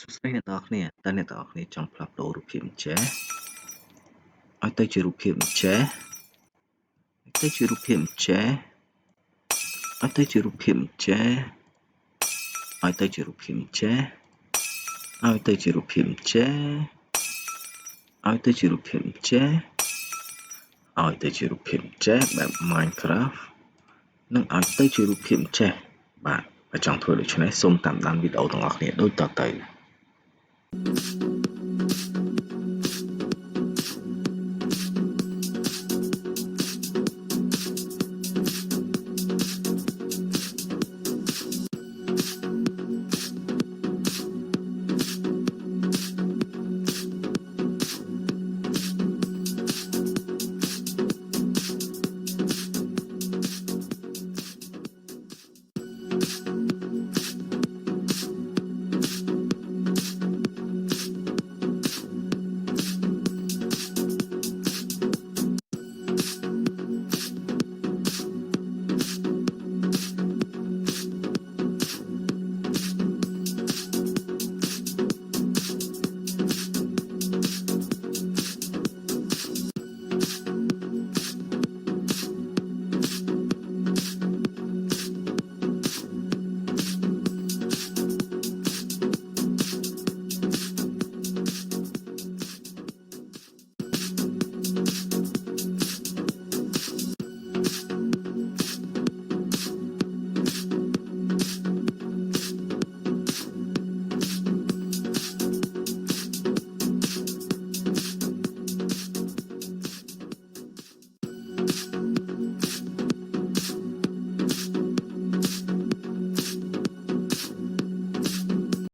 សួស្តីអ្នកទាំងអស់គ្នាតើអ្នកទាំងអស់គ្នាចង់ផ្លាស់ប្ដូររូបភាពអញ្ចេះឲ្យទៅជារូបភាពអញ្ចេះទៅជារូបភាពអញ្ចេះឲ្យទៅជារូបភាពអញ្ចេះឲ្យទៅជារូបភាពអញ្ចេះឲ្យទៅជារូបភាពអញ្ចេះឲ្យទៅជារូបភាពអញ្ចេះឲ្យទៅជារូបភាពអញ្ចេះបែប Minecraft និងឲ្យទៅជារូបភាពអញ្ចេះបាទបើចង់ធ្វើដូច្នេះសូមតាមដានវីដេអូទាំងអស់គ្នាដូចតទៅ